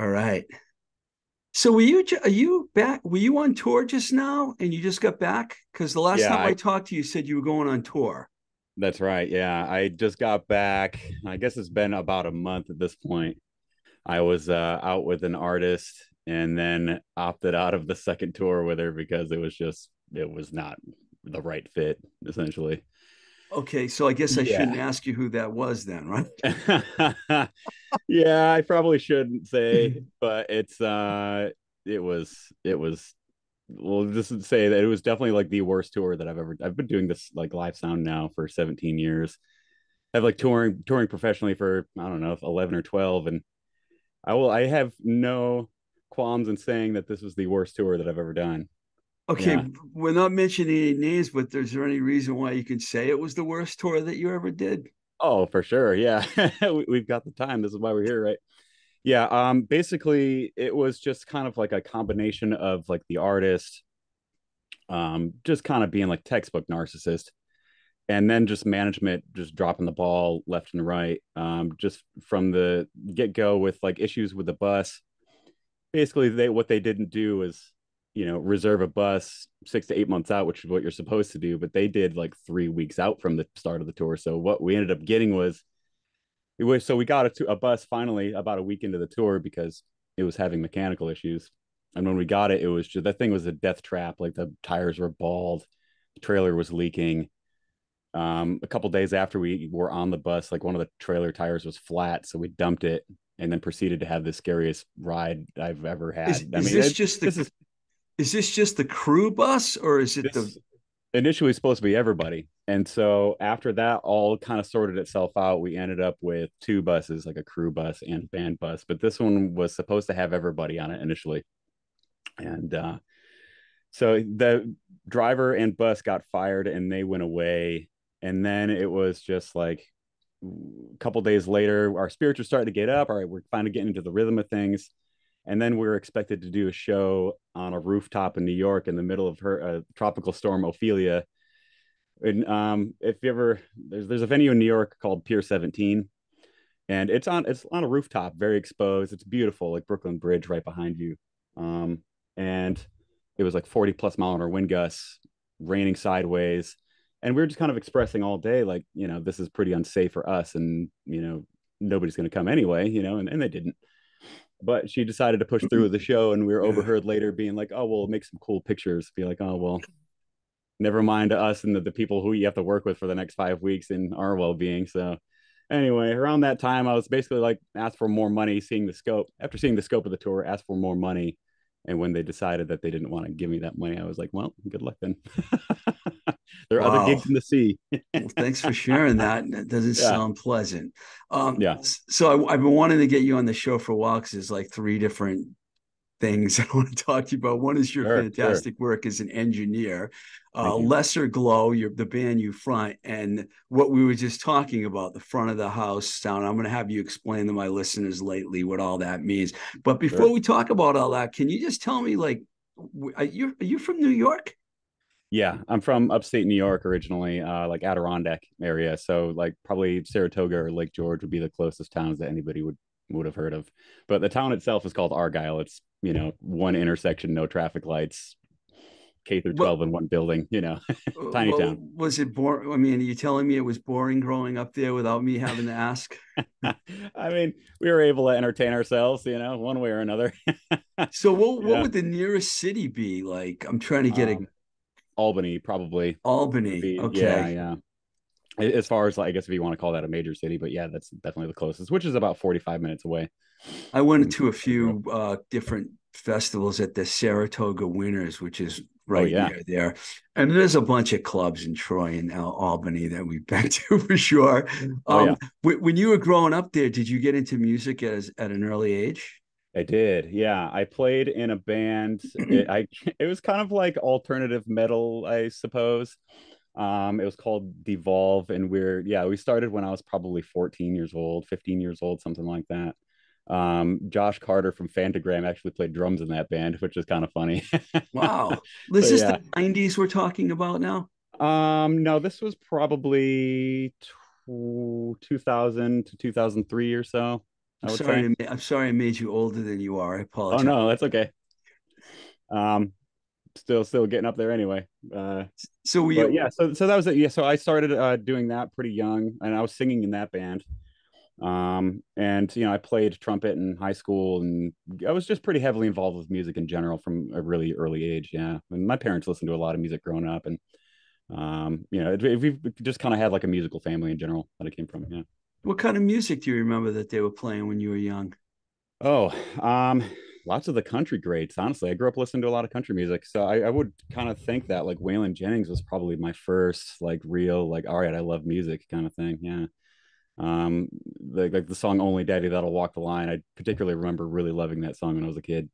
All right. So are you back? Were you on tour just now and you just got back? Because the last Yeah, time I talked to you, you said you were going on tour. that's right. Yeah, I just got back. I guess it's been about a month at this point. I was out with an artist and then opted out of the second tour with her because it was not the right fit, essentially. Okay, so I guess I Yeah. shouldn't ask you who that was then, right? Yeah, I probably shouldn't say, but it was well, just to say that it was definitely like the worst tour that I've been doing this like live sound now for 17 years. I've like touring professionally for I don't know 11 or 12, and I have no qualms in saying that this was the worst tour that I've ever done. Okay, Yeah. we're not mentioning any names, but is there any reason why you can say it was the worst tour that you ever did? Oh, for sure. Yeah. We've got the time. This is why we're here, right? Yeah. Basically it was just kind of like a combination of like the artist, just kind of being like textbook narcissist, and then just management just dropping the ball left and right. Just from the get go with like issues with the bus. Basically, what they didn't do is, reserve a bus 6 to 8 months out, which is what you're supposed to do, but they did like 3 weeks out from the start of the tour. So what we ended up getting was so we got a bus finally about a week into the tour because it was having mechanical issues. And when we got it, it was just that thing was a death trap. Like the tires were bald, the trailer was leaking. A couple days after we were on the bus, like one of the trailer tires was flat, so we dumped it and then proceeded to have the scariest ride I've ever Is had. I is mean, this just the this is is this just the crew bus or is it the this initially supposed to be everybody, and so after that all kind of sorted itself out. We ended up with two buses, like a crew bus and band bus, but this one was supposed to have everybody on it initially, and so the driver and bus got fired and they went away. And then it was just like a couple days later, our spirits were starting to get up. All right, we're finally getting into the rhythm of things. And then we were expected to do a show on a rooftop in New York in the middle of her tropical storm Ophelia. And if you ever, there's a venue in New York called Pier 17, and it's on a rooftop, very exposed. It's beautiful, like Brooklyn Bridge right behind you. And it was like 40 plus mile an hour wind gusts, raining sideways. And we were just kind of expressing all day, like, this is pretty unsafe for us. And, nobody's going to come anyway, and they didn't. But she decided to push through with the show. And we were yeah. overheard later being like, oh, well, make some cool pictures. Be like, oh, well, never mind us and the people who you have to work with for the next 5 weeks in our well being. So, anyway, around that time, I was basically like asked for more money, seeing the scope. After seeing the scope of the tour, asked for more money. And when they decided that they didn't want to give me that money, I was like, well, good luck then. There are other Wow. gigs in the sea. Well, thanks for sharing that. That doesn't Yeah. sound pleasant. Yeah. So I've been wanting to get you on the show for a while because there's like three different things I want to talk to you about. One is your Sure. Sure. fantastic work as an engineer, Thank you. Lesser Glow, the band you front, and what we were just talking about, the front of the house sound. I'm going to have you explain to my listeners lately what all that means. But before Sure. we talk about all that, can you just tell me, like, are you from New York? Yeah. I'm from upstate New York originally, like Adirondack area. So, like, probably Saratoga or Lake George would be the closest towns that anybody would have heard of. But the town itself is called Argyle. It's, one intersection, no traffic lights, K through Well, 12 in one building, tiny well, town. was it boring? I mean, are you telling me it was boring growing up there without me having to ask? I mean, we were able to entertain ourselves, one way or another. So what Yeah. would the nearest city be? Like, I'm trying to get a Um, Albany probably would Albany. be, yeah, Okay. yeah. As far as like, I guess if you want to call that a major city, but yeah, that's definitely the closest, which is about 45 minutes away I went from to a where I grew up. few different festivals at the Saratoga Winters, which is Oh right yeah. near there. And there's a bunch of clubs in Troy and Albany that we've been to for sure. Oh yeah. When you were growing up there, did you get into music at an early age? I did. Yeah. I played in a band. It was kind of like alternative metal, I suppose. It was called Devolve, and we started when I was probably 14 years old, 15 years old, something like that. Josh Carter from Fantagram actually played drums in that band, which is kind of funny. Wow. So Is this the yeah. 90s we're talking about now? No, this was probably 2000 to 2003 or so. I would say. I'm sorry I made you older than you are. I Oh apologize. no, that's okay. Um, still getting up there anyway. So we But yeah, so that was it. Yeah, so I started doing that pretty young, and I was singing in that band. And I played trumpet in high school, and I was just pretty heavily involved with music in general from a really early age. Yeah, and my parents listened to a lot of music growing up, and we just kind of had like a musical family in general that I came from. Yeah. what kind of music do you remember that they were playing when you were young? Oh, lots of the country greats. Honestly, I grew up listening to a lot of country music, so I would kind of think that like Waylon Jennings was probably my first like real like all right, I love music kind of thing. Yeah. Um, like the song "Only Daddy That'll Walk the Line." I particularly remember really loving that song when I was a kid.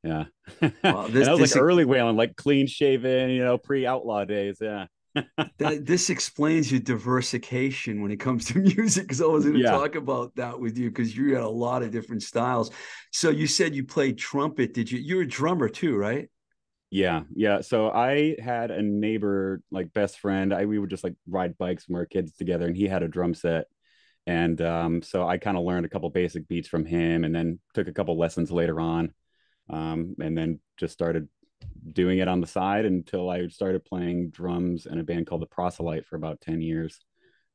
Yeah, and Wow, that was like early Waylon, like clean shaven, pre-outlaw days. Yeah, this explains your diversification when it comes to music. Because I was going to yeah. talk about that with you because you got a lot of different styles. So you said you played trumpet. Did you? You're a drummer too, right? Yeah. So I had a neighbor, like best friend. We would just like ride bikes when we were kids together, and he had a drum set. And so I kind of learned a couple basic beats from him, and then took a couple lessons later on, and then just started doing it on the side until I started playing drums in a band called the Proselyte for about 10 years.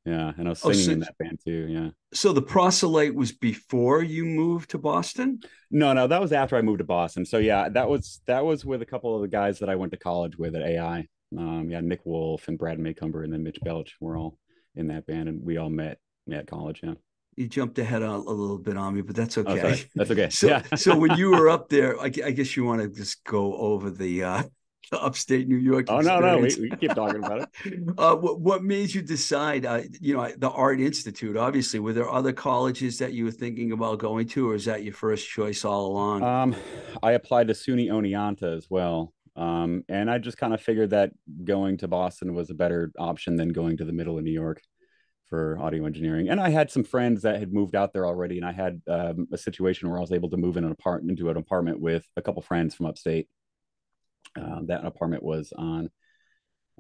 Yeah, and I was Oh, singing in that band too. Yeah. so the proselyte was before you moved to Boston? No, that was after I moved to Boston. So yeah, that was with a couple of the guys that I went to college with at AI. Yeah, Nick Wolf and Brad Maycumber and then Mitch Belch were all in that band, and we all met at college. Yeah. You jumped ahead a little bit on me, but that's Oh, okay. sorry. That's okay. So, Yeah. so when you were up there, I guess you want to just go over the upstate New York Oh no, we, experience. we can keep talking about it. What made you decide? The Art Institute. Obviously, were there other colleges that you were thinking about going to, or is that your first choice all along? Um, I applied to SUNY Oneonta as well. And I just kind of figured that going to Boston was a better option than going to the middle of New York for audio engineering. And I had some friends that had moved out there already, and I had a situation where I was able to move into an apartment with a couple friends from upstate. That apartment was on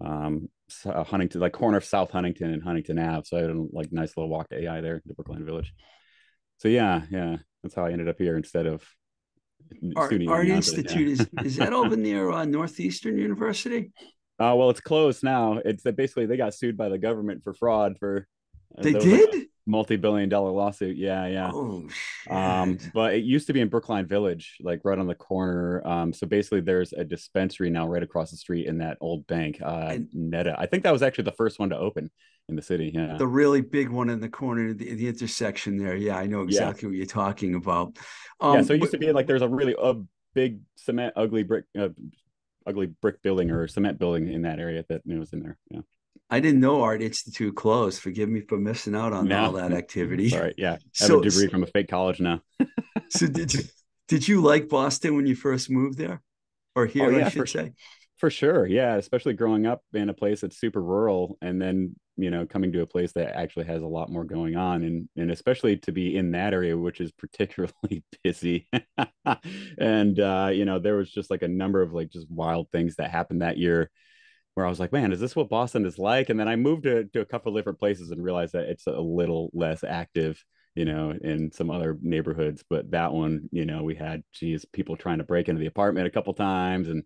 Huntington, like corner of South Huntington and Huntington Ave. So I had a like nice little walk to AI there, the Brookline Village. So yeah, that's how I ended up here instead of SUNY Art Oneonta. Institute Yeah. is that over near Northeastern University? Well, it's closed now. It's that basically they got sued by the government for fraud for They there was like a did? multi-billion-dollar lawsuit. Yeah. Oh shit! But it used to be in Brookline Village, like right on the corner. So basically, there's a dispensary now right across the street in that old bank, And Netta. I think that was actually the first one to open in the city. Yeah, the really big one in the corner, the intersection there. Yeah, I know yeah, exactly what you're talking about. yeah. So it But used to be like there's a really big cement, ugly brick building or cement building in that area that was in there. Yeah. I didn't know Art Institute closed. Forgive me for missing out on all No, that it's activity. all right. Yeah, I have a So, degree from a fake college now. so did you like Boston when you first moved there, or Oh here, I yeah, should say? for sure. Yeah, especially growing up in a place that's super rural and then, coming to a place that actually has a lot more going on and especially to be in that area which is particularly busy. And there was just like a number of like just wild things that happened that year where I was like, man, is this what Boston is like? And then I moved to a couple of different places and realized that it's a little less active, in some other neighborhoods. But that one, we had, geez, people trying to break into the apartment a couple times. And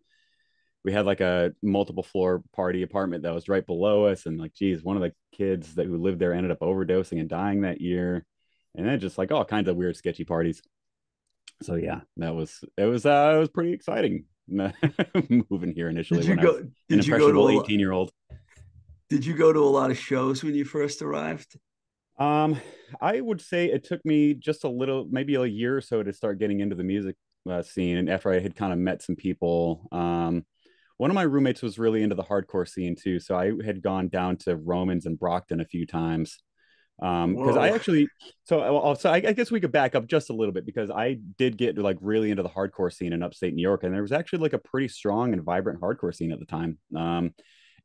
we had like a multiple floor party apartment that was right below us. And like, geez, one of the kids who lived there ended up overdosing and dying that year. And then just like all kinds of weird, sketchy parties. So yeah, it was pretty exciting moving here initially Did you when I was go? an Did you go to impressionable a lot? 18-year-old. Did you go to a lot of shows when you first arrived? Um, I would say it took me just a little, maybe a year or so to start getting into the music scene. And after I had kind of met some people, one of my roommates was really into the hardcore scene too. So I had gone down to Romans and Brockton a few times. Because I Whoa! actually, so I guess we could back up just a little bit because I did get like really into the hardcore scene in upstate New York, and there was actually like a pretty strong and vibrant hardcore scene at the time.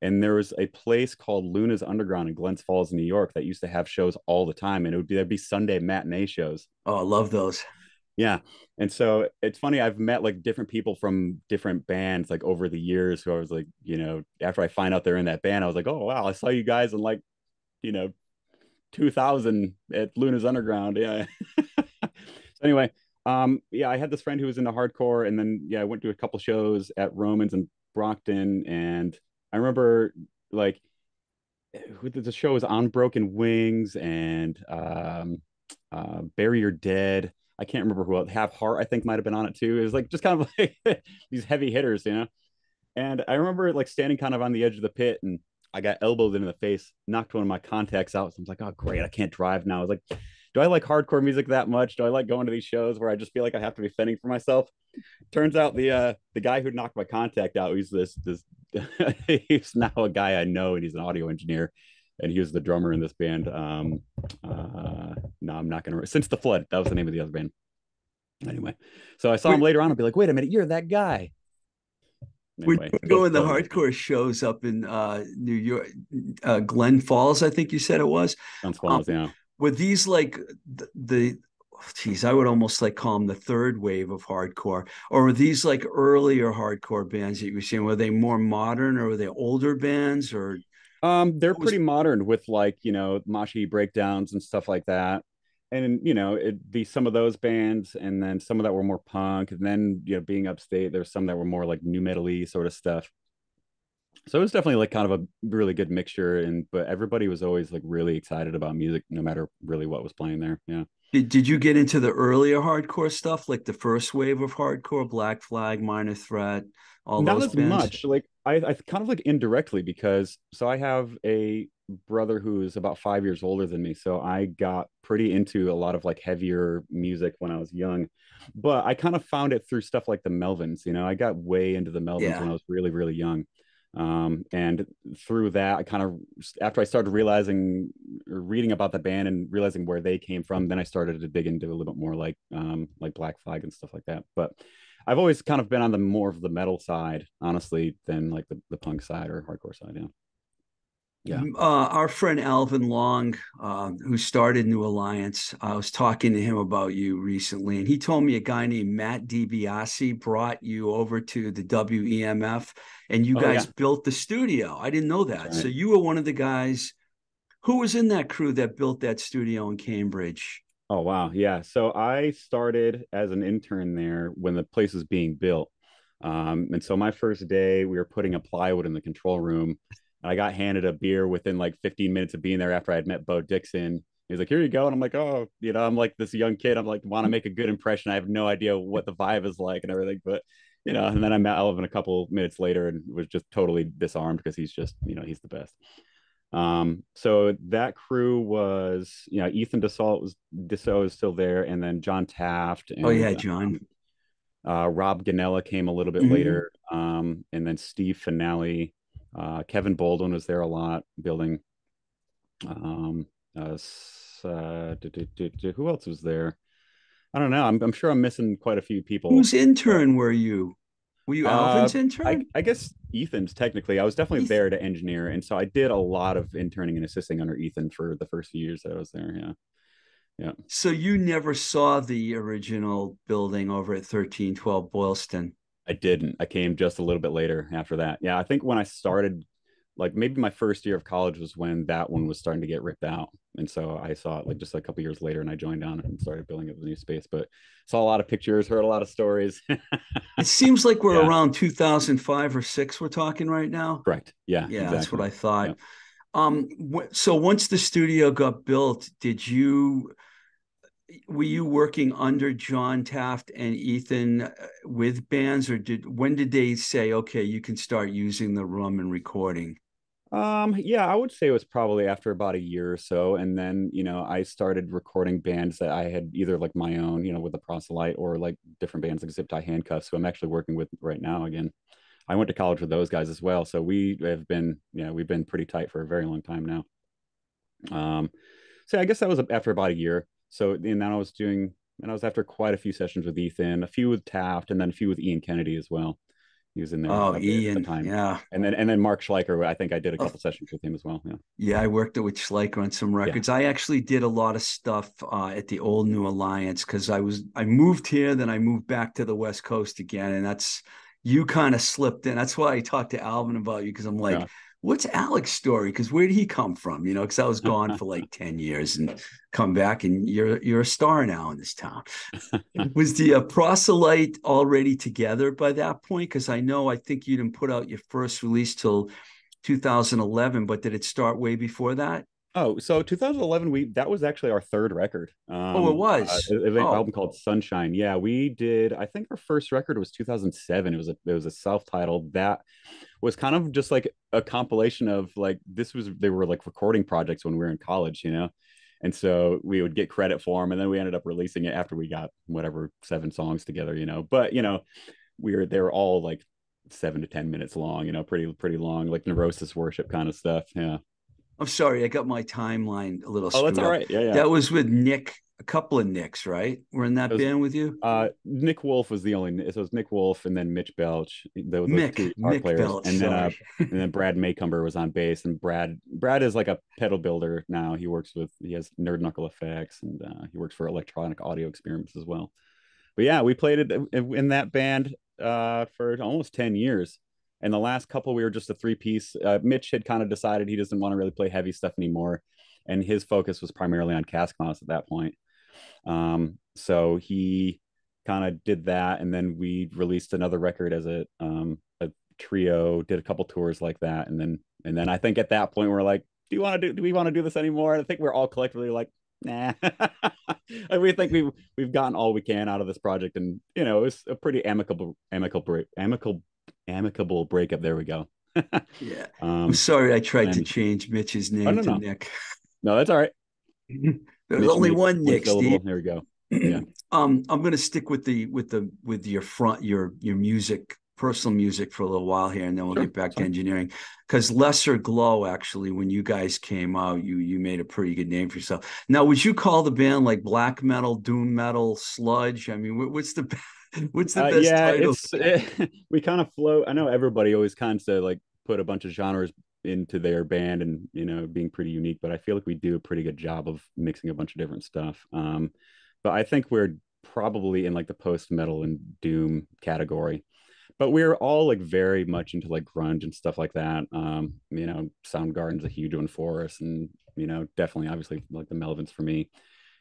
And there was a place called Luna's Underground in Glens Falls, New York, that used to have shows all the time, and there'd be Sunday matinee shows. Oh, I love those. Yeah, and so it's funny. I've met like different people from different bands like over the years who I was like, after I find out they're in that band, I was like, oh wow, I saw you guys in like, you know, 2000 at Luna's Underground. Yeah. Anyway, yeah, I had this friend who was into hardcore, and then yeah, I went to a couple shows at Romans and Brockton, and I remember like who the show was on Broken Wings and Bury Your Dead. I can't remember who else. Have Heart, I think, might have been on it too. It was like just kind of like these heavy hitters, you know. And I remember like standing kind of on the edge of the pit, and I got elbowed in the face, knocked one of my contacts out. So I was like, oh great, I can't drive now. I was like, do I like hardcore music that much? Do I like going to these shows where I just feel like I have to be fending for myself? Turns out the guy who knocked my contact out, he's this he's now a guy I know, and he's an audio engineer, and he was the drummer in this band. No, I'm not gonna. Since the Flood, that was the name of the other band. Anyway, so I saw him later on. I'll be like, wait a minute, you're that guy. We're Anyway, going to hardcore shows up in New York, Glen Falls, I think you said it was. Guns Falls, yeah. Were these like geez, I would almost like call them the third wave of hardcore, or were these like earlier hardcore bands that you were seeing? Were they more modern, or were they older bands, or They're what was? pretty modern with like, Moshi breakdowns and stuff like that. And it'd be some of those bands, and then some of that were more punk, and then being upstate, there's some that were more like new metal-y sort of stuff. So it was definitely like kind of a really good mixture, but everybody was always like really excited about music, no matter really what was playing there. Yeah. Did you get into the earlier hardcore stuff, like the first wave of hardcore, Black Flag, Minor Threat, all Not those as bands? much. Like I kind of like indirectly, because so I have a brother who's about 5 years older than me. So I got pretty into a lot of like heavier music when I was young. But I kind of found it through stuff like the Melvins. I got way into the Melvins when Yeah. I was really, really young. And through that, I kind of, after I started realizing or reading about the band and realizing where they came from, then I started to dig into a little bit more like Black Flag and stuff like that. But I've always kind of been on the more of the metal side, honestly, than like the punk side or hardcore side. Yeah. Yeah. Our friend Alvin Long, who started New Alliance, I was talking to him about you recently, and he told me a guy named Matt DiBiase brought you over to the WEMF, and you Oh, guys yeah. built the studio. I didn't know That's that. So right. you were one of the guys who was in that crew that built that studio in Cambridge. Oh, wow. Yeah. So I started as an intern there when the place was being built. And so my first day, we were putting a plywood in the control room. I got handed a beer within like 15 minutes of being there after I had met Bo Dixon. He's like, here you go. And I'm like, oh, I'm like this young kid. I'm like, want to make a good impression. I have no idea what the vibe is like and everything. But, and then I met Elvin a couple minutes later and was just totally disarmed because he's just, he's the best. So that crew was, Ethan Dessau is still there, and then John Taft Oh and yeah, John. Rob Ganella came a little bit Mm-hmm. later, and then Steev Finale, Kevin Baldwin was there a lot building. Um, who else was there? I don't know. I'm sure I'm missing quite a few people, Whose but intern were you? Were you uh, Alvin's intern? I guess Ethan's technically. I was definitely there to engineer, and so I did a lot of interning and assisting under Ethan for the first few years that I was there. Yeah, yeah. So you never saw the original building over at 1312 Boylston. I didn't. I came just a little bit later after that. Yeah, I think when I started, like maybe my first year of college was when that one was starting to get ripped out, and so I saw it like just a couple years later, and I joined on and started building up the new space. But saw a lot of pictures, heard a lot of stories. It seems like we're Yeah, around 2005 or 6 we're talking right now. correct. Yeah, Yeah, that's what exactly. I thought. Yeah. So once the studio got built, were you working under John Taft and Ethan with bands, or when did they say, okay, you can start using the room and recording? Yeah, I would say it was probably after about a year or so. And then, I started recording bands that I had either like my own, with the proselyte or like different bands like Zip Tie Handcuffs, who I'm actually working with right now again. I went to college with those guys as well. So we've been pretty tight for a very long time now. Um, so I guess that was after about a year. So and then I was after quite a few sessions with Ethan, a few with Taft, and then a few with Ian Kennedy as well. He was in there Oh, a bit at the Ian, time. yeah. And then Mark Schleicher, I think I did a Oh, couple sessions with him as well. Yeah. yeah, I worked with Schleicher on some Yeah. records. I actually did a lot of stuff at the old New Alliance because I moved here, then I moved back to the West Coast again, and that's you kind of slipped in. That's why I talked to Alvin about you because I'm like, Yeah. What's Alec's story? Because where did he come from? You know, because I was gone for like 10 years and come back, and you're a star now in this town. Was the proselyte already together by that point? Because I think you didn't put out your first release till 2011, but did it start way before that? Oh, so 2011, we that was actually our third record. Oh, it was. An album Oh, called Sunshine. Yeah, we did. I think our first record was 2007. It was a self-titled that was kind of just like a compilation of like they were like recording projects when we were in college, you know. And so we would get credit for them, and then we ended up releasing it after we got whatever 7 songs together, you know. But you know, they were all like 7 to 10 minutes long, you know, pretty long, like Neurosis Worship kind of stuff. Yeah. I'm sorry, I got my timeline a little Oh, that's screwed all up. right. Yeah, yeah. That was with Nick, a couple of Nicks, right? We're in It that was band with you? Nick Wolf was the only. So it was Nick Wolf and then Mitch Belch, those two guitar Mick players, Belch, sorry. and then Brad Maycumber was on bass, and Brad is like a pedal builder now. He has Nerd Knuckle Effects, and he works for Electronic Audio Experiments as well. But yeah, we played it in that band for almost 10 years. And the last couple, we were just a three-piece. Mitch had kind of decided he doesn't want to really play heavy stuff anymore, and his focus was primarily on Cask Mouse at that point. So he kind of did that, and then we released another record as a trio, did a couple tours like that, and then I think at that point we're like, do we want to do this anymore? And I think we're all collectively like, nah. And we think we've gotten all we can out of this project, and you know, it's a pretty amicable breakup. There we go. Yeah. I'm sorry I tried to and change Mitch's oh name no to no Nick. no, that's all right. There's Mitch only made one one Nick, Steve. syllable. There we go. Yeah. I'm going to stick with your music, personal music for a little while here, and then we'll Sure. get back to Sorry. engineering. Because Lesser Glow, actually, when you guys came out, you made a pretty good name for yourself. Now, would you call the band like black metal, doom metal, sludge? I mean, what's the what's the best Yeah, title? we kind of flow. I know everybody always kinds to like put a bunch of genres into their band and you know being pretty unique, but I feel like we do a pretty good job of mixing a bunch of different stuff. But I think we're probably in like the post metal and doom category. But we're all like very much into like grunge and stuff like that. You know, Soundgarden's a huge one for us, and you know, definitely, obviously, like the Melvins for me.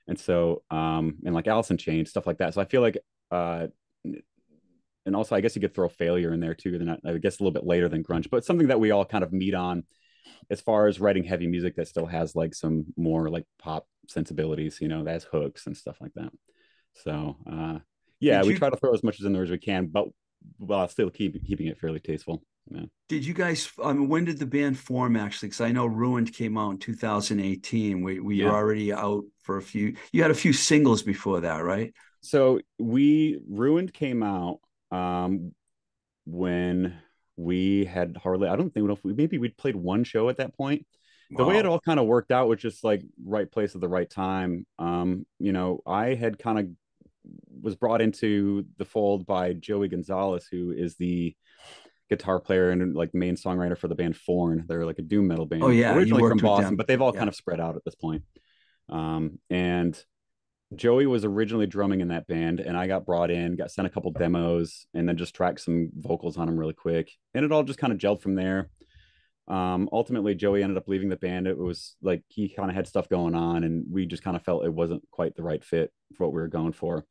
And so, and like Alice in Chains, stuff like that. So I feel like, uh, and also I guess you could throw Failure in there too. Then I guess a little bit later than grunge, but something that we all kind of meet on as far as writing heavy music that still has like some more like pop sensibilities, you know, that has hooks and stuff like that. So yeah, Did we you try to throw as much as in there as we can, but while still keeping it fairly tasteful. Yeah. did you guys? I mean, when did the band form actually? Because I know Ruined came out in 2018. We were Yeah. already out for a few. You had a few singles before that, right? So we Ruined came out when we had hardly, I don't think if we maybe we'd played one show at that point. The way it Wow. all kind of worked out was just like right place at the right time. You know, I had kind of was brought into the fold by Joey Gonzalez, who is the guitar player and like main songwriter for the band Forn. They're like a doom metal Oh band, yeah, you originally from worked with Boston, them. but they've all Yeah. kind of spread out at this point. And Joey was originally drumming in that band, and I got brought in, got sent a couple demos, and then just tracked some vocals on them really quick, and it all just kind of gelled from there. Ultimately, Joey ended up leaving the band. It was like he kind of had stuff going on, and we just kind of felt it wasn't quite the right fit for what we were going for.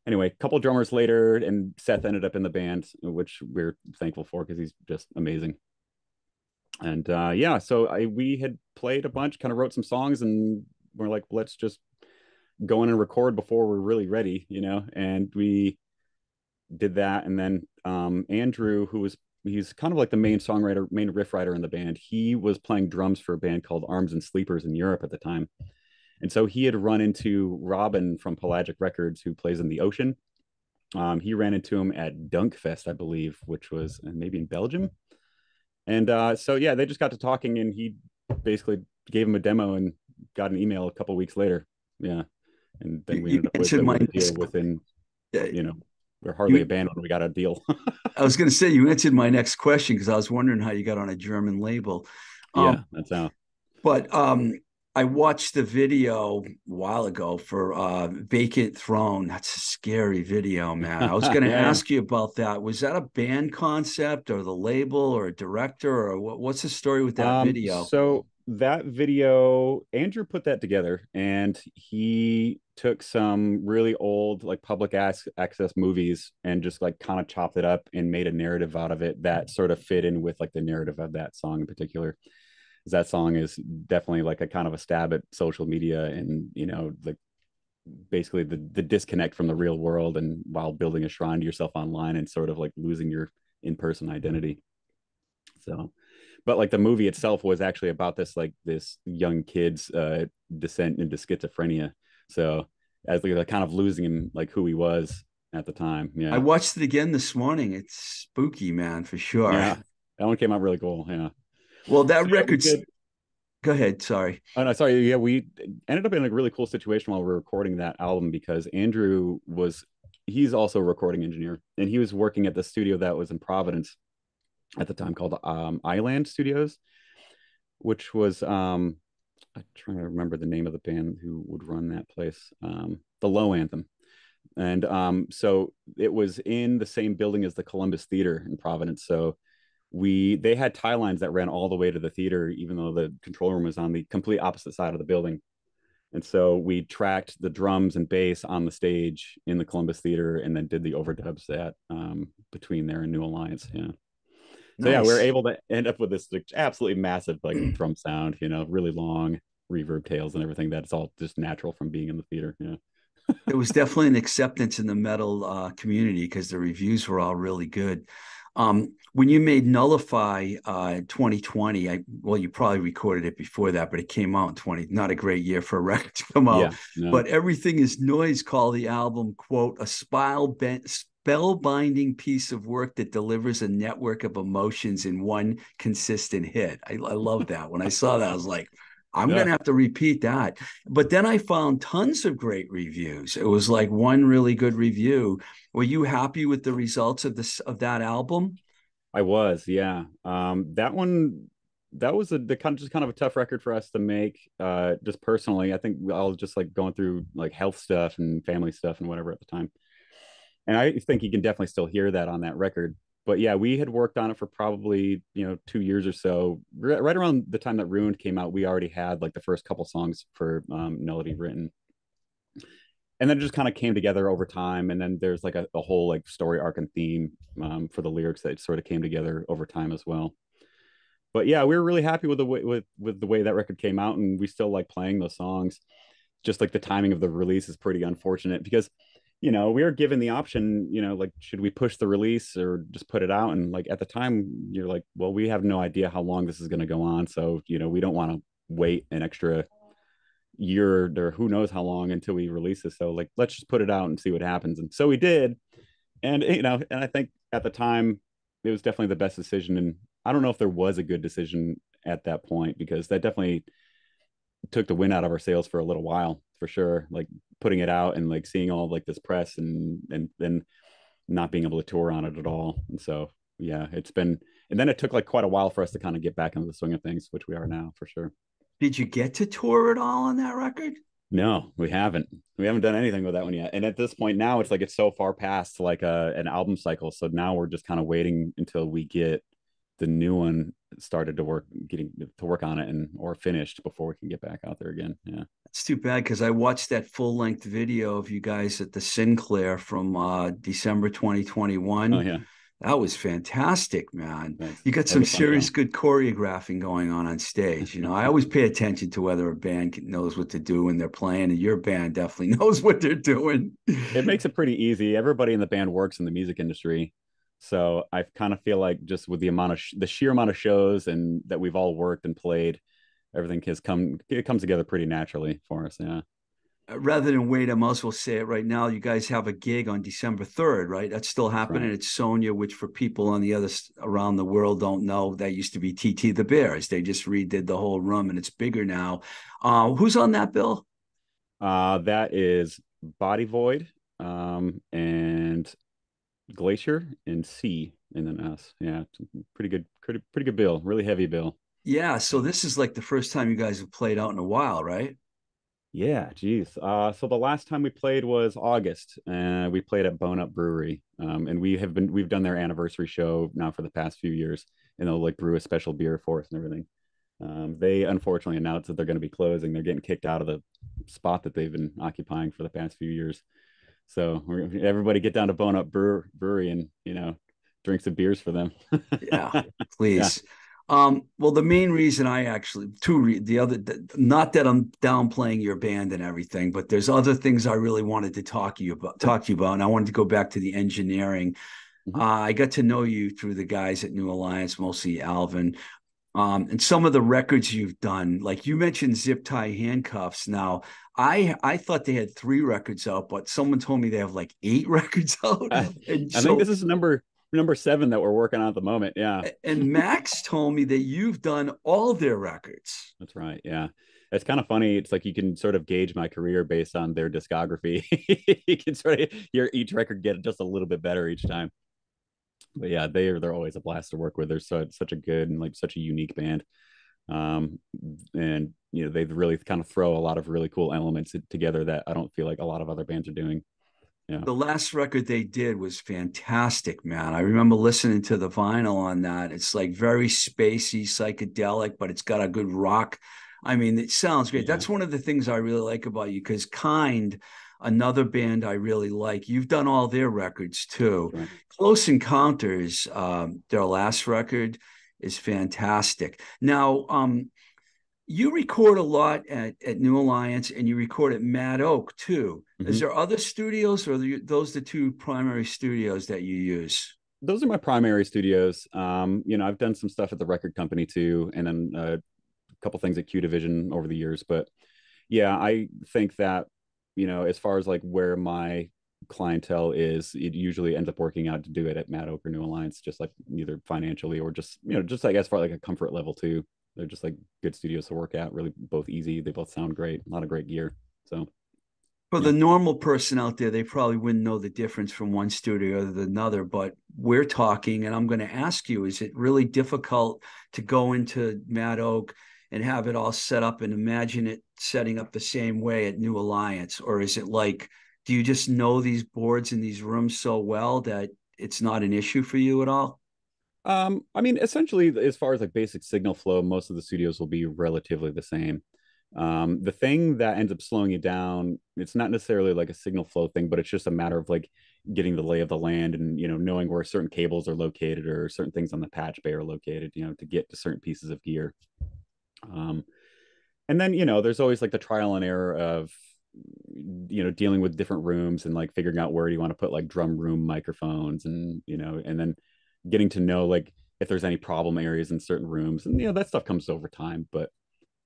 Anyway, a couple drummers later, and Seth ended up in the band, which we're thankful for because he's just amazing. And yeah, so we had played a bunch, kind of wrote some songs, and we're like, let's just go in and record before we're really ready, you know. And we did that, and then Andrew, he's kind of like the main songwriter, main riff writer in the band. He was playing drums for a band called Arms and Sleepers in Europe at the time. And so he had run into Robin from Pelagic Records, who plays in the Ocean. He ran into him at Dunkfest, I believe, which was maybe in Belgium. And so, yeah, they just got to talking, and he basically gave him a demo and got an email a couple weeks later. Yeah. And then we You ended up answered my with a deal next. within, uh, you know, we're hardly a You, band when we got a deal. I was going to say you answered my next question because I was wondering how you got on a German label. Um, Yeah, that's how. but I watched the video a while ago for Vacant Throne. That's a scary video, man. I was Yeah, going to yeah. ask you about that. Was that a band concept or the label or a director or what's the story with that video? So that video, Andrew put that together, and he took some really old, like public access movies and just like kind of chopped it up and made a narrative out of it that sort of fit in with like the narrative of that song in particular. That song is definitely like a kind of a stab at social media and, like basically the disconnect from the real world and while building a shrine to yourself online and sort of like losing your in-person identity. So, but like the movie itself was actually about this young kid's descent into schizophrenia. So as like kind of losing him, like who he was at the time. I Yeah. watched it again this morning. It's spooky, man, for sure. Yeah. That one came out really cool. Yeah. Well, that So yeah, we record's did. go ahead. Sorry. Oh no, sorry. Yeah, we ended up in a really cool situation while we were recording that album because Andrew he's also a recording engineer and he was working at the studio that was in Providence at the time called Island Studios, which was I'm trying to remember the name of the band who would run that place. The Low Anthem. And so it was in the same building as the Columbus Theater in Providence. So they had tie lines that ran all the way to the theater, even though the control room was on the complete opposite side of the building. And so we tracked the drums and bass on the stage in the Columbus Theater and then did the overdubs that between there and New Alliance. Yeah. So yeah, we were Nice. able to end up with this like, absolutely massive like drum sound, really long reverb tails and everything. That's all just natural from being in the theater. Yeah. There was definitely an acceptance in the metal community because the reviews were all really good. When you made Nullify 2020, well, you probably recorded it before that, but it came out in 20, not a great year for a record to come out. Yeah. No. But Everything is Noise called the album, quote, a spellbinding piece of work that delivers a network of emotions in one consistent hit. I love that. When I saw that, I was like, I'm going Yeah. to have to repeat that. But then I found tons of great reviews. It was like one really good review. Were you happy with the results of that album? I was, yeah. That one, that was the kind of just kind of a tough record for us to make. Just personally, I think I was just like going through like health stuff and family stuff and whatever at the time. And I think you can definitely still hear that on that record. But yeah, we had worked on it for probably 2 years or so. Right around the time that Ruined came out, we already had like the first couple songs for Melody written, and then it just kind of came together over time. And then there's like a whole like story arc and theme for the lyrics that sort of came together over time as well. But yeah, we were really happy with the way with the way that record came out, and we still like playing those songs. Just like the timing of the release is pretty unfortunate because we were given the option, like should we push the release or just put it out? And like at the time, you're like, well, we have no idea how long this is going to go on, so we don't want to wait an extra year or who knows how long until we release this. So like, let's just put it out and see what happens. And so we did. And and I think at the time it was definitely the best decision. And I don't know if there was a good decision at that point because that definitely took the wind out of our sails for a little while for sure. Like putting it out and like seeing all like this press and then not being able to tour on it at all. And so yeah, and then it took like quite a while for us to kind of get back into the swing of things, which we are now for sure. Did you get to tour at all on that record? No, we haven't. We haven't done anything with that one yet. And at this point now, it's like it's so far past like an album cycle. So now we're just kind of waiting until we get the new one started to getting to work on it and or finished before we can get back out there again. Yeah. It's too bad because I watched that full length video of you guys at the Sinclair from December Oh 2021. yeah. That was fantastic, man. Thanks. You got That was some a fun serious show. good choreographing going on stage. I always pay attention to whether a band knows what to do when they're playing, and your band definitely knows what they're doing. It makes it pretty easy. Everybody in the band works in the music industry. So I kind of feel like just with the amount of the sheer amount of shows and that we've all worked and played, everything it comes together pretty naturally for us. Yeah. Rather than wait, I might as well say it right now. You guys have a gig on December 3rd, right? That's still That's happening. right. It's Sonia, which for people on the other around the world don't know, that used to be TT the Bears. They just redid the whole room and it's bigger now. Who's on that bill? That is Body Void, and Glacier and C and then us. Yeah, it's a pretty good bill, really heavy bill. Yeah, so this is like the first time you guys have played out in a while, right? Yeah, geez. So the last time we played was August, and we played at Bone Up Brewery. And we've done their anniversary show now for the past few years, and they'll like brew a special beer for us and everything. They unfortunately announced that they're going to be closing. They're getting kicked out of the spot that they've been occupying for the past few years. So everybody get down to Bone Up Brewery and drink some beers for them. Yeah, Yeah. please. Well, the main reason I actually the other not that I'm downplaying your band and everything, but there's other things I really wanted to talk to you about, and I wanted to go back to the engineering. Mhm. I got to know you through the guys at New Alliance, mostly Alvin, and some of the records you've done. Like you mentioned, Zip Tie Handcuffs. Now, I thought they had 3 records out, but someone told me they have like 8 records out, I, and I think so this is number 7 that we're working on at the moment. Yeah. and Max told me that you've done all their records. That's right. Yeah. It's kind of funny. It's like you can sort of gauge my career based on their discography. You can sort of hear each record get just a little bit better each time. But yeah, they're always a blast to work with. They're such a good and like such a unique band. Um, and they really kind of throw a lot of really cool elements together that I don't feel like a lot of other bands are doing. Yeah. The last record they did was fantastic, man. I remember listening to the vinyl on that. It's like very spacey, psychedelic, but it's got a good rock. I mean, it sounds great. Yeah. That's one of the things I really like about you because Kind, another band I really like, you've done all their records too. That's right. Close Encounters, their last record is fantastic. Now, you record a lot at New Alliance and you record at Mad Oak too. Is Mhm. there other studios or are those the 2 primary studios that you use? Those are my primary studios. I've done some stuff at the record company too, and then a couple things at Q Division over the years. But yeah, I think that, as far as like where my clientele is, it usually ends up working out to do it at Mad Oak or New Alliance, just like either financially or just like as far like a comfort level too. They're just like good studios to work at, really both easy. They both sound great, a lot of great gear. So For yeah. the normal person out there, they probably wouldn't know the difference from one studio to another, but we're talking, and I'm going to ask you, is it really difficult to go into Mad Oak and have it all set up and imagine it setting up the same way at New Alliance? Or is it like, do you just know these boards in these rooms so well that it's not an issue for you at all? I mean, essentially, as far as like basic signal flow, most of the studios will be relatively the same. The thing that ends up slowing you down, it's not necessarily like a signal flow thing, but it's just a matter of like getting the lay of the land and knowing where certain cables are located or certain things on the patch bay are located, to get to certain pieces of gear. Um, and then there's always like the trial and error of dealing with different rooms and like figuring out where do you want to put like drum room microphones and and then getting to know like if there's any problem areas in certain rooms, and that stuff comes over time. But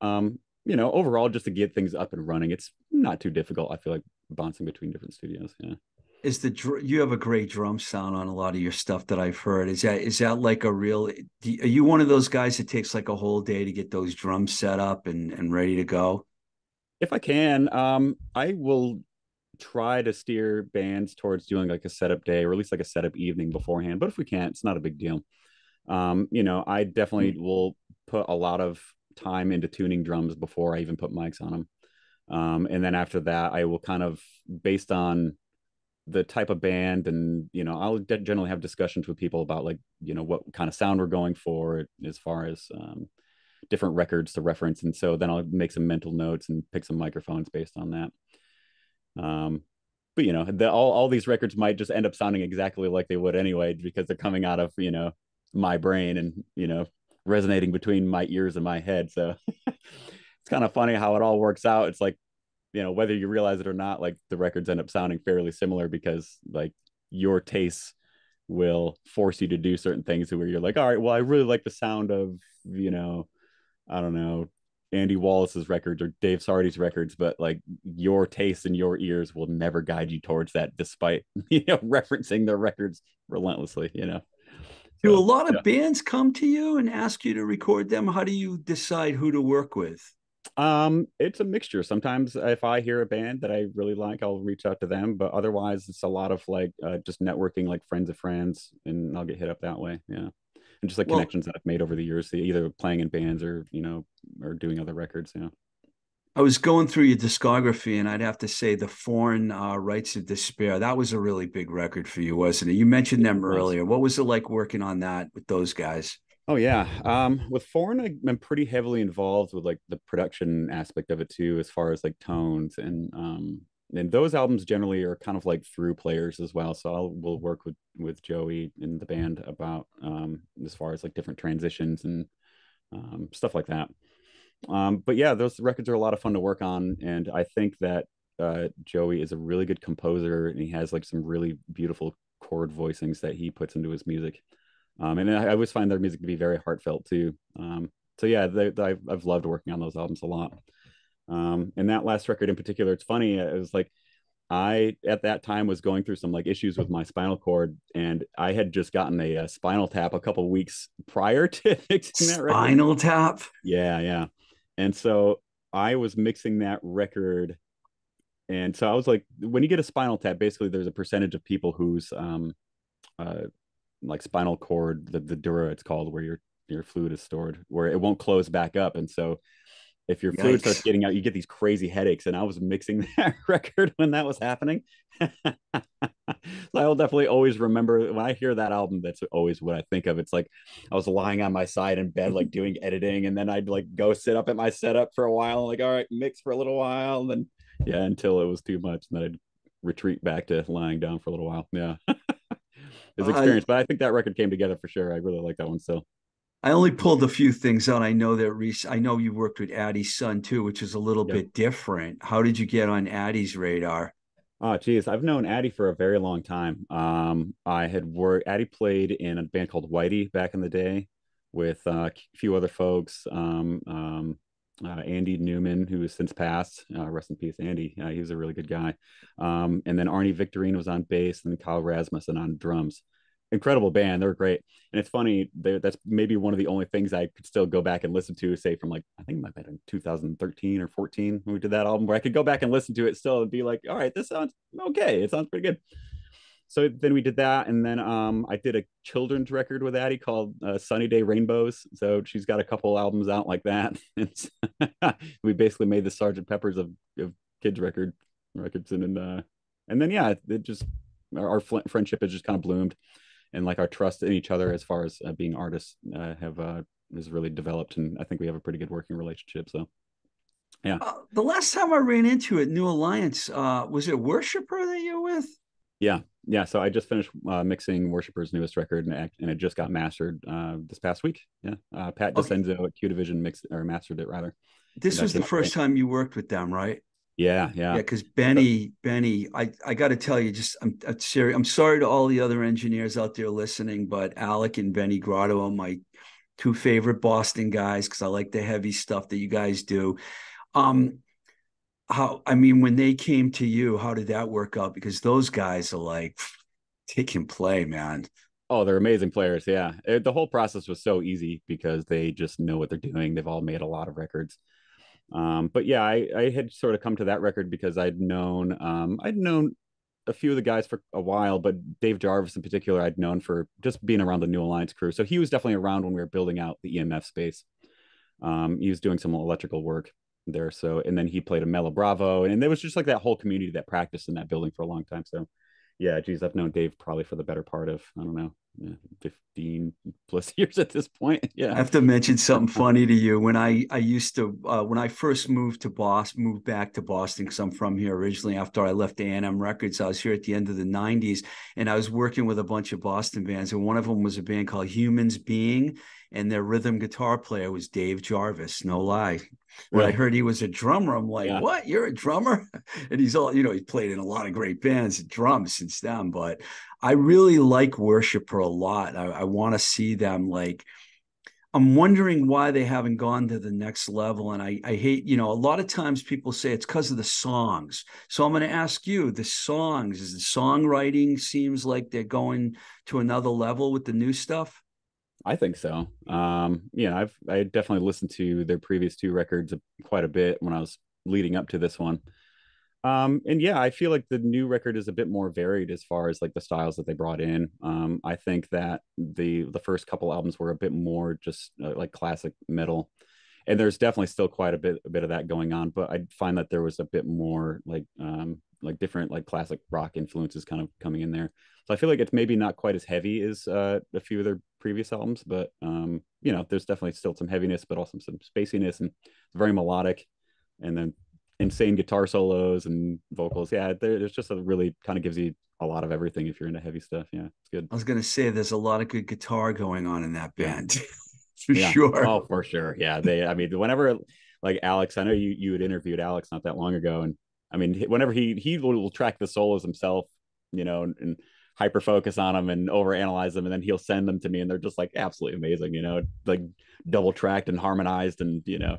overall, just to get things up and running, it's not too difficult. I feel like bouncing between different studios. Yeah. Is you have a great drum sound on a lot of your stuff that I've heard. Is that like a real? Are you one of those guys that takes like a whole day to get those drums set up and ready to go? If I can, I will try to steer bands towards doing like a setup day or at least like a setup evening beforehand. But if we can't, it's not a big deal. I definitely will put a lot of time into tuning drums before I even put mics on them. And then after that, I will kind of, based on the type of band, and I'll generally have discussions with people about like what kind of sound we're going for as far as different records to reference, and so then I'll make some mental notes and pick some microphones based on that. Um, but all these records might just end up sounding exactly like they would anyway because they're coming out of my brain and resonating between my ears and my head. So it's kind of funny how it all works out. It's like whether you realize it or not, like the records end up sounding fairly similar because like your tastes will force you to do certain things where you're like, all right, well, I really like the sound of I don't know, Andy Wallace's records or Dave Sardi's records, but like your taste and your ears will never guide you towards that, despite referencing their records relentlessly. Do a So lot yeah. of bands come to you and ask you to record them? How do you decide who to work with? It's a mixture. Sometimes if I hear a band that I really like, I'll reach out to them, but otherwise it's a lot of like just networking, like friends of friends, and I'll get hit up that way. Yeah. and just like Well, connections that I've made over the years, either playing in bands or or doing other records. Yeah. I was going through your discography, and I'd have to say the Foreign Rites of Despair. That was a really big record for you, wasn't it? You mentioned It them was. earlier. What was it like working on that with those guys? Oh yeah. With Foreign, I'm pretty heavily involved with like the production aspect of it too, as far as like tones and those albums generally are kind of like through players as well. So we'll work with Joey in the band about as far as like different transitions and stuff like that. But yeah, those records are a lot of fun to work on, and I think that Joey is a really good composer, and he has like some really beautiful chord voicings that he puts into his music. And I always find their music to be very heartfelt too. So yeah, I've loved working on those albums a lot. And that last record in particular, it's funny. It was like I at that time was going through some like issues with my spinal cord, and I had just gotten a spinal tap a couple weeks prior to mixing that record. Spinal Tap? Yeah, yeah. And so I was mixing that record, and so I was like, when you get a spinal tap, basically there's a percentage of people whose uh like spinal cord, the dura it's called, where your fluid is stored, where it won't close back up. And so if your fluid starts Yikes. getting out, you get these crazy headaches. And I was mixing that record when that was happening. So I will definitely always remember when I hear that album, that's always what I think of. It's like I was lying on my side in bed, like doing editing, and then I'd like go sit up at my setup for a while, like, all right, mix for a little while, and then yeah, until it was too much. And then I'd retreat back to lying down for a little while. Yeah. His I experience, but I think that record came together for sure. I really like that one still. I only pulled a few things out. I know that I know you worked with Addie's son too, which is a little Yep. bit different. How did you get on Addie's radar? Oh, geez. I've known Addie for a very long time. I had worked, Addie played in a band called Whitey back in the day with a few other folks. Andy Newman, who has since passed. Rest in peace, Andy. He was a really good guy. And then Arnie Victorine was on bass, and Kyle Rasmussen on drums. Incredible band. They were great. And it's funny, that's maybe one of the only things I could still go back and listen to, say from like, I think it might have been in 2013 or 14 when we did that album, where I could go back and listen to it still and be like, all right, this sounds okay. It sounds pretty good. So then we did that. And then I did a children's record with Addie called Sunny Day Rainbows. So she's got a couple albums out like that. We basically made the Sergeant Peppers of kids records. And then, yeah, it just, our friendship has just kind of bloomed, and like our trust in each other as far as being artists have has really developed, and I think we have a pretty good working relationship. So yeah, The last time I ran into it, New Alliance, was it Worshipper that you're with? yeah, yeah. So I just finished mixing Worshipper's newest record, and it just got mastered this past week. Yeah, Pat Okay, DeCenzo at Q Division mixed or mastered it rather, and this that was came the out first great. time you worked with them, right? Yeah, Yeah, yeah. because So, Benny, I got to tell you, I'm serious. I'm sorry to all the other engineers out there listening, but Alec and Benny Grotto are my two favorite Boston guys because I like the heavy stuff that you guys do. Um, how I mean, when they came to you, how did that work out? Because those guys are like, they can play, man. oh, they're amazing players. Yeah, the whole process was so easy because they just know what they're doing. They've all made a lot of records. But yeah, I had sort of come to that record because I'd known a few of the guys for a while, but Dave Jarvis in particular, I'd known for just being around the New Alliance crew. So he was definitely around when we were building out the EMF space. He was doing some electrical work there. So, and then he played a Mellow Bravo, and there was just like that whole community that practiced in that building for a long time. So, yeah, geez, I've known Dave probably for the better part of, I don't know, 15 plus years at this point. I Yeah. have to mention something funny to you. When I used to when I first moved back to Boston because I'm from here originally. After I left A&M Records, I was here at the end of the '90s, and I was working with a bunch of Boston bands, and one of them was a band called Humans Being, and their rhythm guitar player was Dave Jarvis. No lie. When I Really? heard he was a drummer, I'm like, Yeah. "What? You're a drummer?" And he's all, he played in a lot of great bands, drums since then. But I really like Worshipper a lot. I want to see them like. I'm wondering why they haven't gone to the next level. And I hate, a lot of times people say it's because of the songs. So I'm going to ask you the songs, is the songwriting seems like they're going to another level with the new stuff? I think so. Yeah, I definitely listened to their previous two records quite a bit when I was leading up to this one. And yeah, I feel like the new record is a bit more varied as far as like the styles that they brought in. I think that the first couple albums were a bit more just like classic metal, and there's definitely still quite a bit of that going on. But I find that there was a bit more like different like classic rock influences kind of coming in there. So I feel like it's maybe not quite as heavy as a few of their previous albums, but you know, there's definitely still some heaviness, but also some spaciness and very melodic. And then insane guitar solos and vocals. Yeah, there's just a really kind of gives you a lot of everything if you're into heavy stuff. Yeah, it's good. I was going to say there's a lot of good guitar going on in that Yeah, band, for yeah. sure. Oh, for sure. Yeah, they. I mean, whenever like Alex, I know you had interviewed Alex not that long ago, and I mean, whenever he will track the solos himself, you know, and hyper focus on them and over analyze them, and then he'll send them to me, and they're just like absolutely amazing. You know, like double tracked and harmonized, and you know,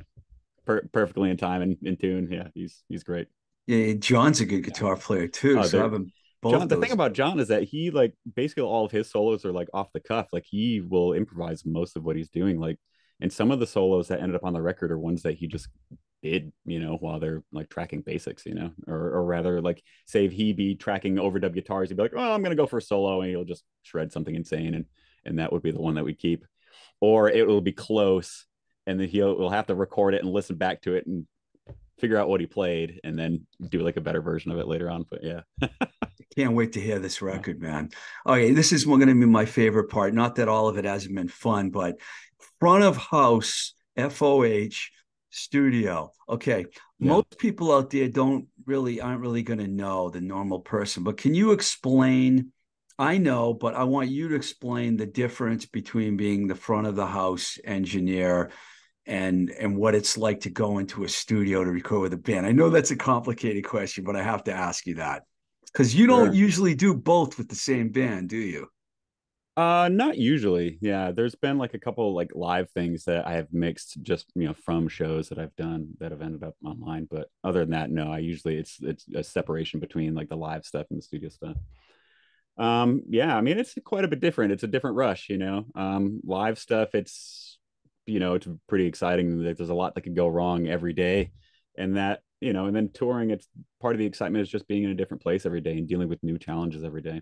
perfectly in time and in tune. Yeah, he's great. Yeah, John's a good Yeah. guitar player too. So They're having John. both The thing those. about John is that he like basically all of his solos are like off the cuff. Like he will improvise most of what he's doing. Like, and some of the solos that ended up on the record are ones that he just did, you know, while they're like tracking basics, you know, or rather like say if he be tracking overdub guitars, he'd be like, oh, I'm gonna go for a solo, and he'll just shred something insane, and that would be the one that we keep, or it will be close, and then we'll have to record it and listen back to it and figure out what he played, and then do like a better version of it later on. But yeah. Can't wait to hear this Yeah. record, man. Okay, this is going to be my favorite part. Not that all of it hasn't been fun, but front of house, FOH studio. Okay, Yeah. most people out there aren't really going to know the normal person, but can you explain? I know, but I want you to explain the difference between being the front of the house engineer and what it's like to go into a studio to record with a band. I know that's a complicated question, but I have to ask you that because you don't Sure. usually do both with the same band, do you? Not usually. Yeah, there's been like a couple like live things that I have mixed just, you know, from shows that I've done that have ended up online, but other than that, no, I usually it's a separation between like the live stuff and the studio stuff. Yeah, I mean it's quite a bit different. It's a different rush, you know. Live stuff it's you know, it's pretty exciting. There's a lot that could go wrong every day. And that, you know, and then touring, it's part of the excitement is just being in a different place every day and dealing with new challenges every day.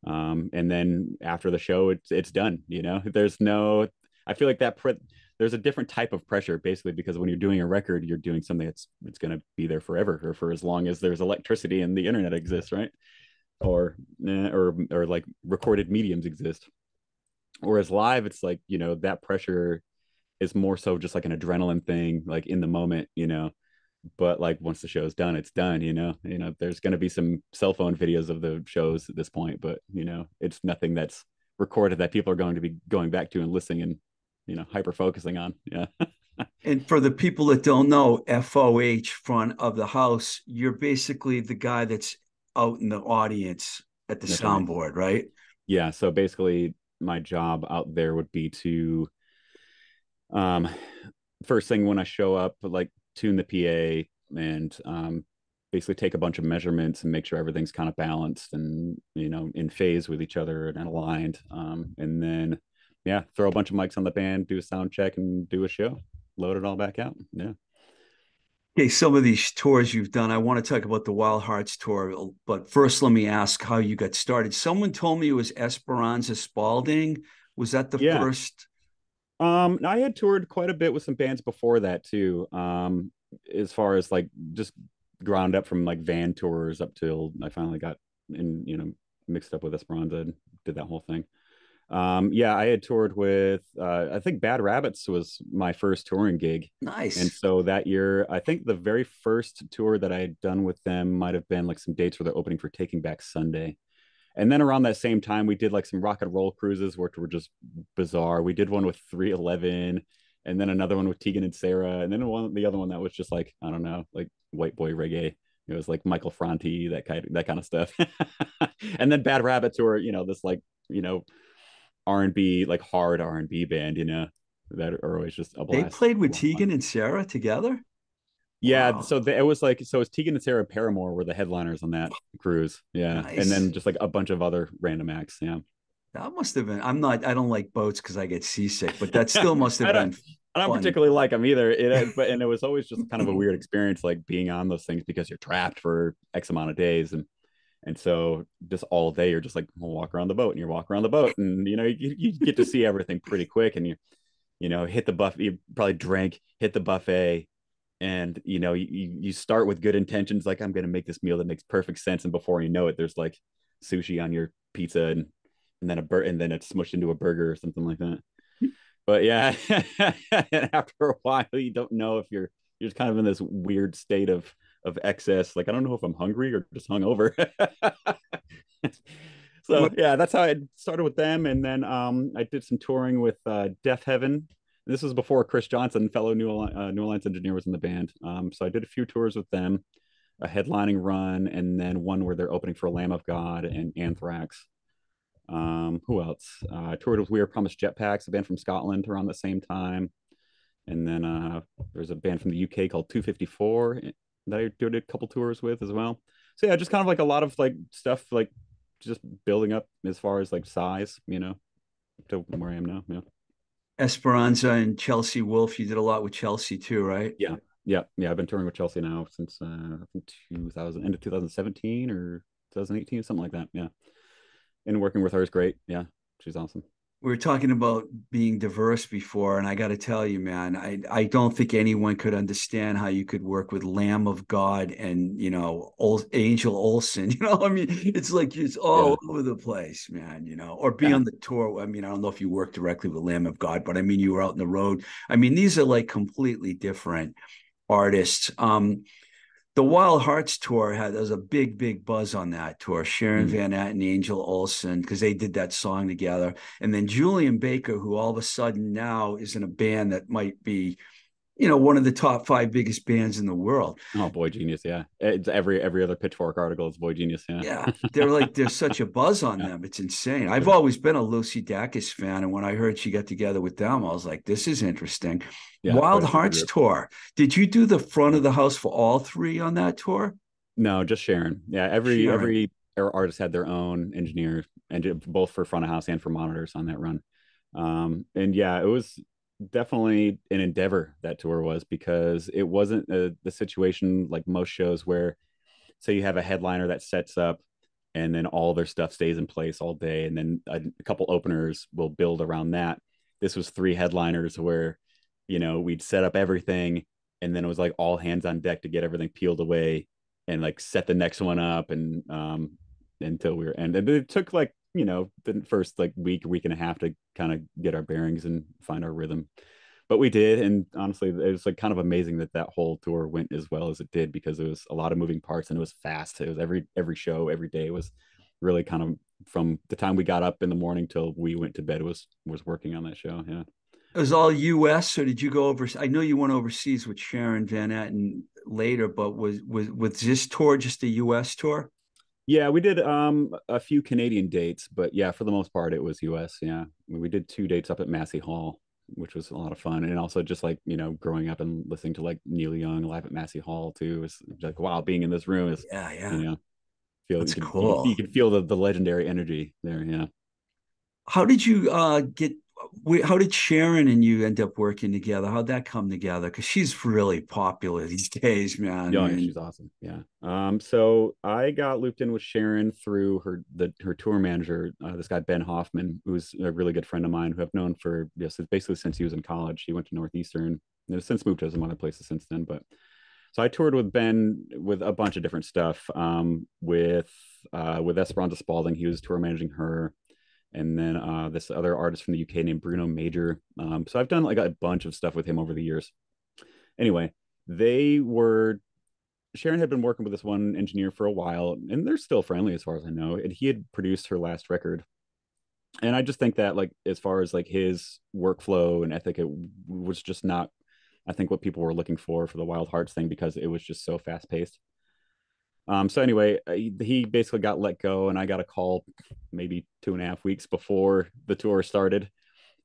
And then after the show it's done, you know. There's no I feel like there's a different type of pressure basically because when you're doing a record you're doing something that's it's going to be there forever or for as long as there's electricity and the internet exists, right? Or like recorded mediums exist. Whereas live it's like, you know, that pressure is more so just like an adrenaline thing like in the moment, you know. But like once the show's done, it's done, you know. You know, there's going to be some cell phone videos of the shows at this point, but you know, it's nothing that's recorded that people are going to be going back to and listening and, you know, hyper focusing on. Yeah. And for the people that don't know, FOH, front of the house, you're basically the guy that's out in the audience at the That's right. soundboard, right? Yeah, so basically my job out there would be to um first thing when I show up, like tune the PA and basically take a bunch of measurements and make sure everything's kind of balanced and, you know, in phase with each other and aligned. And then, yeah, throw a bunch of mics on the band, do a sound check, and do a show. Load it all back out. Yeah. Okay, some of these tours you've done, I want to talk about the Wild Hearts tour, but first let me ask how you got started. Someone told me it was Esperanza Spalding. Was that the Yeah. first? I had toured quite a bit with some bands before that too. As far as like just ground up from like van tours up till I finally got in, you know, mixed up with Esperanza and did that whole thing. Yeah, I had toured with I think Bad Rabbits was my first touring gig. And Nice. so that year, I think the very first tour that I had done with them might have been like some dates where they're opening for Taking Back Sunday. And then around that same time, we did like some rock and roll cruises, which were just bizarre. We did one with 311, and then another one with Tegan and Sarah, and then the other one that was just like I don't know, like white boy reggae. It was like Michael Franti, that kind of stuff. And then Bad Rabbits were, you know, this like, you know, R&B, like hard R&B band, you know, that are always just a They blast. played A with lot of fun. Tegan and Sarah together? Yeah, Wow. so it was like so it's Tegan and Sarah Paramore were the headliners on that cruise. Yeah, and then Nice. just like a bunch of other random acts. Yeah. That must have been. I don't like boats because I get seasick, but that still must have I don't. been. I don't Funny. particularly like them either. But and it was always just kind of a weird experience, like being on those things because you're trapped for X amount of days, and so just all day you're just like walk around the boat, and you walk around the boat, and you get to see everything pretty quick, and you hit the buffet, you probably drank, hit the buffet, and you start with good intentions, like I'm going to make this meal that makes perfect sense, and before you know it, there's like sushi on your pizza, and then and then it's smushed into a burger or something like that. But yeah, and after a while, you don't know if you're just kind of in this weird state of excess. Like I don't know if I'm hungry or just hungover. So yeah, that's how I started with them, and then I did some touring with Deaf Heaven. This was before Chris Johnson, fellow New Alliance engineer, was in the band. So I did a few tours with them, a headlining run, and then one where they're opening for Lamb of God and Anthrax. Who else? I toured with We Are Promised Jetpacks, a band from Scotland, around the same time. And then there's a band from the UK called 254 that I did a couple tours with as well. So yeah, just kind of like a lot of like stuff, like just building up as far as like size, to where I am now. Yeah. Esperanza and Chelsea Wolf. You did a lot with Chelsea too, right? Yeah. Yeah. Yeah. I've been touring with Chelsea now since I think 2000, end of 2017 or 2018, something like that. Yeah. And working with her is great. Yeah. She's awesome. We were talking about being diverse before, and I got to tell you, man, I don't think anyone could understand how you could work with Lamb of God and Angel Olsen. I mean, it's like it's Yeah. all over the place, man. Or be Yeah. on the tour. I mean, I don't know if you worked directly with Lamb of God, but I mean, you were out on the road. I mean, these are like completely different artists. The Wild Hearts tour there was a big buzz on that tour. Sharon Mm. Van Etten, Angel Olsen, because they did that song together. And then Julian Baker, who all of a sudden now is in a band that might be, one of the top five biggest bands in the world. Oh, Boy Genius. Yeah. It's every other Pitchfork article is Boy Genius. Yeah. Yeah, there's such a buzz on Yeah. them. It's insane. I've Sure. always been a Lucy Dacus fan, and when I heard she got together with them, I was like, this is interesting. Yeah. Quite Wild a super Hearts group. tour. Did you do the front of the house for all three on that tour? No, just Sharon. Yeah, Sharon. every artist had their own engineer, and both for front of house and for monitors on that run. And yeah, it was definitely an endeavor, that tour was, because it wasn't the situation like most shows where, say, you have a headliner that sets up and then all their stuff stays in place all day, and then a couple openers will build around that. This was three headliners where we'd set up everything, and then it was like all hands on deck to get everything peeled away and like set the next one up, and until we were, and it took like the first like week and a half to kind of get our bearings and find our rhythm, but we did. And honestly, it was like kind of amazing that whole tour went as well as it did, because it was a lot of moving parts and it was fast. It was every show every day was really kind of, from the time we got up in the morning till we went to bed, was working on that show. Yeah. It was all U.S. or did you go over? I know you went overseas with Sharon Van Etten later, but was this tour just a U.S. tour? Yeah, we did a few Canadian dates, but yeah, for the most part it was US. Yeah. We did two dates up at Massey Hall, which was a lot of fun. And also just like, growing up and listening to like Neil Young live at Massey Hall too. It's like, wow, being in this room is, Yeah, you yeah, know, feel that's cool. you can feel the legendary energy there. Yeah. How did you get? How did Sharon and you end up working together? How'd that come together? Because she's really popular these days, man. I Yeah, mean, she's awesome. Yeah. So I got looped in with Sharon through her tour manager, this guy Ben Hoffman, who's a really good friend of mine, who I've known for, yes, basically since he was in college. He went to Northeastern and has since moved to some other places since then. But so I toured with Ben with a bunch of different stuff. With Esperanza Spalding, he was tour managing her, and then this other artist from the UK named Bruno Major. So I've done like a bunch of stuff with him over the years. Anyway, they were Sharon had been working with this one engineer for a while, and they're still friendly as far as I know. And he had produced her last record. And I just think that, like, as far as like his workflow and ethic, it was just not, I think, what people were looking for the Wild Hearts thing, because it was just so fast paced. So anyway, he basically got let go, and I got a call maybe 2.5 weeks before the tour started.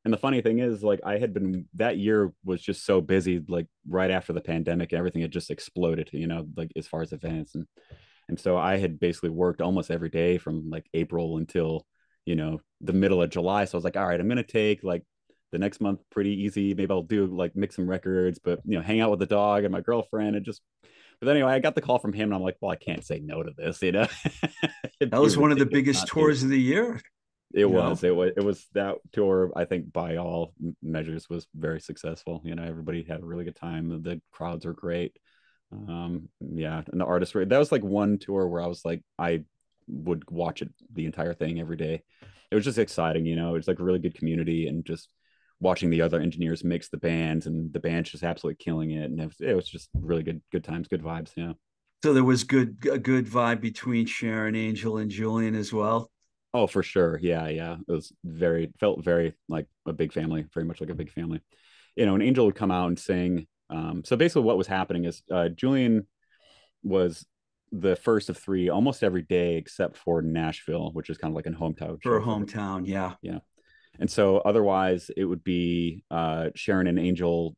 And the funny thing is, like, I had been, that year was just so busy, like right after the pandemic, everything had just exploded, like as far as events. And so I had basically worked almost every day from like April until, the middle of July. So I was like, all right, I'm going to take like The next month, pretty easy. Maybe I'll do like mix some records, but hang out with the dog and my girlfriend and just. But anyway, I got the call from him, and I'm like, well, I can't say no to this. It'd That be was one of the ridiculous biggest not to. tours of the year, It you know. was. It was that tour. I think by all measures was very successful. Everybody had a really good time. The crowds were great. Yeah, and the artists were. That was like one tour where I was like, I would watch it the entire thing every day. It was just exciting. It was like a really good community, and just watching the other engineers mix the bands, and the band's just absolutely killing it. And it was just really good times, good vibes. Yeah. So there was a good vibe between Sharon, Angel, and Julian as well. Oh, for sure. Yeah, yeah. It was felt very like a big family, very much like a big family. And Angel would come out and sing. So basically, what was happening is Julian was the first of three almost every day, except for Nashville, which is kind of like a hometown For show a for her. hometown, yeah. Yeah. And so otherwise, it would be Sharon and Angel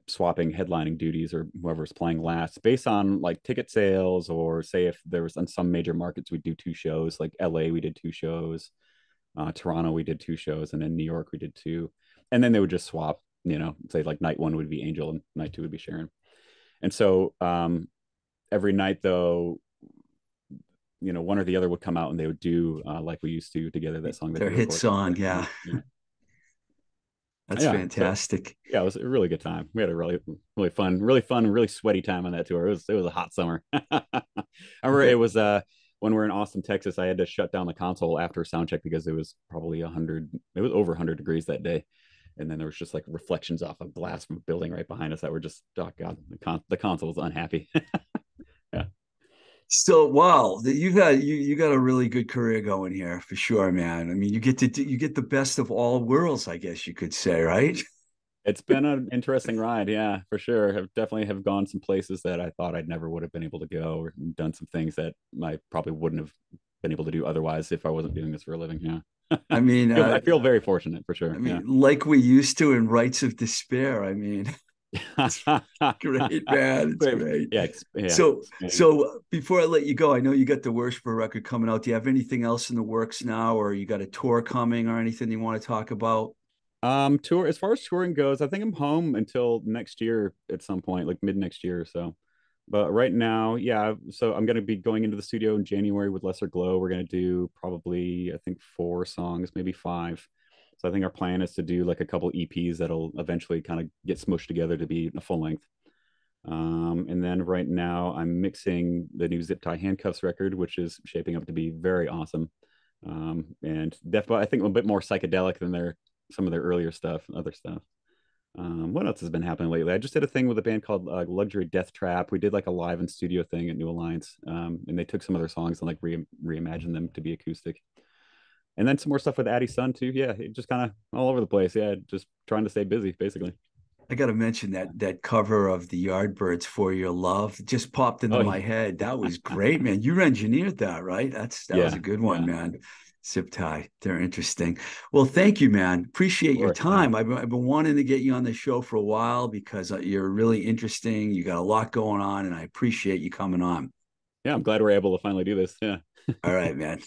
swapping headlining duties or whoever's playing last based on like ticket sales, or say if there was on some major markets, we'd do two shows, like LA, we did two shows, Toronto, we did two shows, and then New York, we did two. And then they would just swap, say like night one would be Angel and night two would be Sharon. And so every night, though, one or the other would come out and they would do like we used to together, that song that Their they hit recorded song, together. yeah. Yeah. That's Yeah. So fantastic. yeah, it was a really good time. We had a really fun, really sweaty time on that tour. It was a hot summer. I remember it That, was when we were in Austin, Texas, I had to shut down the console after sound check because it was probably 100. It was over 100 degrees that day. And then there was just like reflections off of glass from a building right behind us that were just, oh God, the console was unhappy. Yeah. so wow, you got a really good career going here for sure, man. I mean, you get the best of all worlds, I guess you could say, right? It's been an interesting ride, yeah, for sure. Have definitely have gone some places that I thought I'd never would have been able to go, or done some things that I probably wouldn't have been able to do otherwise if I wasn't doing this for a living. Yeah. I mean, I feel very fortunate for sure. Yeah. like we used to in Rites of Despair. I mean, it's great, man. It's But, great. yeah, yeah. So before I let you go, I know you got the Worshipper record coming out. Do you have anything else in the works now, or you got a tour coming, or anything you want to talk about? Tour as far as touring goes, I think I'm home until next year at some point, like mid next year or so. But right now, yeah, so I'm gonna be going into the studio in January with Lesser Glow. We're gonna do probably, I think, 4 songs, maybe 5. So I think our plan is to do like a couple EPs that'll eventually kind of get smushed together to be a full length. And then right now I'm mixing the new Zip Tie Handcuffs record, which is shaping up to be very awesome. And definitely, I think a bit more psychedelic than some of their earlier stuff, other stuff. What else has been happening lately? I just did a thing with a band called Luxury Death Trap. We did like a live in studio thing at New Alliance, and they took some of their songs and like reimagined them to be acoustic. And then some more stuff with Addie Sun too. Yeah, it just kind of all over the place. Yeah, just trying to stay busy, basically. I got to mention that cover of the Yardbirds "For Your Love" just popped into Oh my head. That was great, man. You engineered that, right? That was yeah, a good one, yeah, man. Zip tie, they're interesting. Well, thank you, man. of Appreciate your course. Yeah, time. I've been wanting to get you on the show for a while because you're really interesting. You got a lot going on, and I appreciate you coming on. yeah. I'm glad we're able to finally do this. Yeah. All right, man.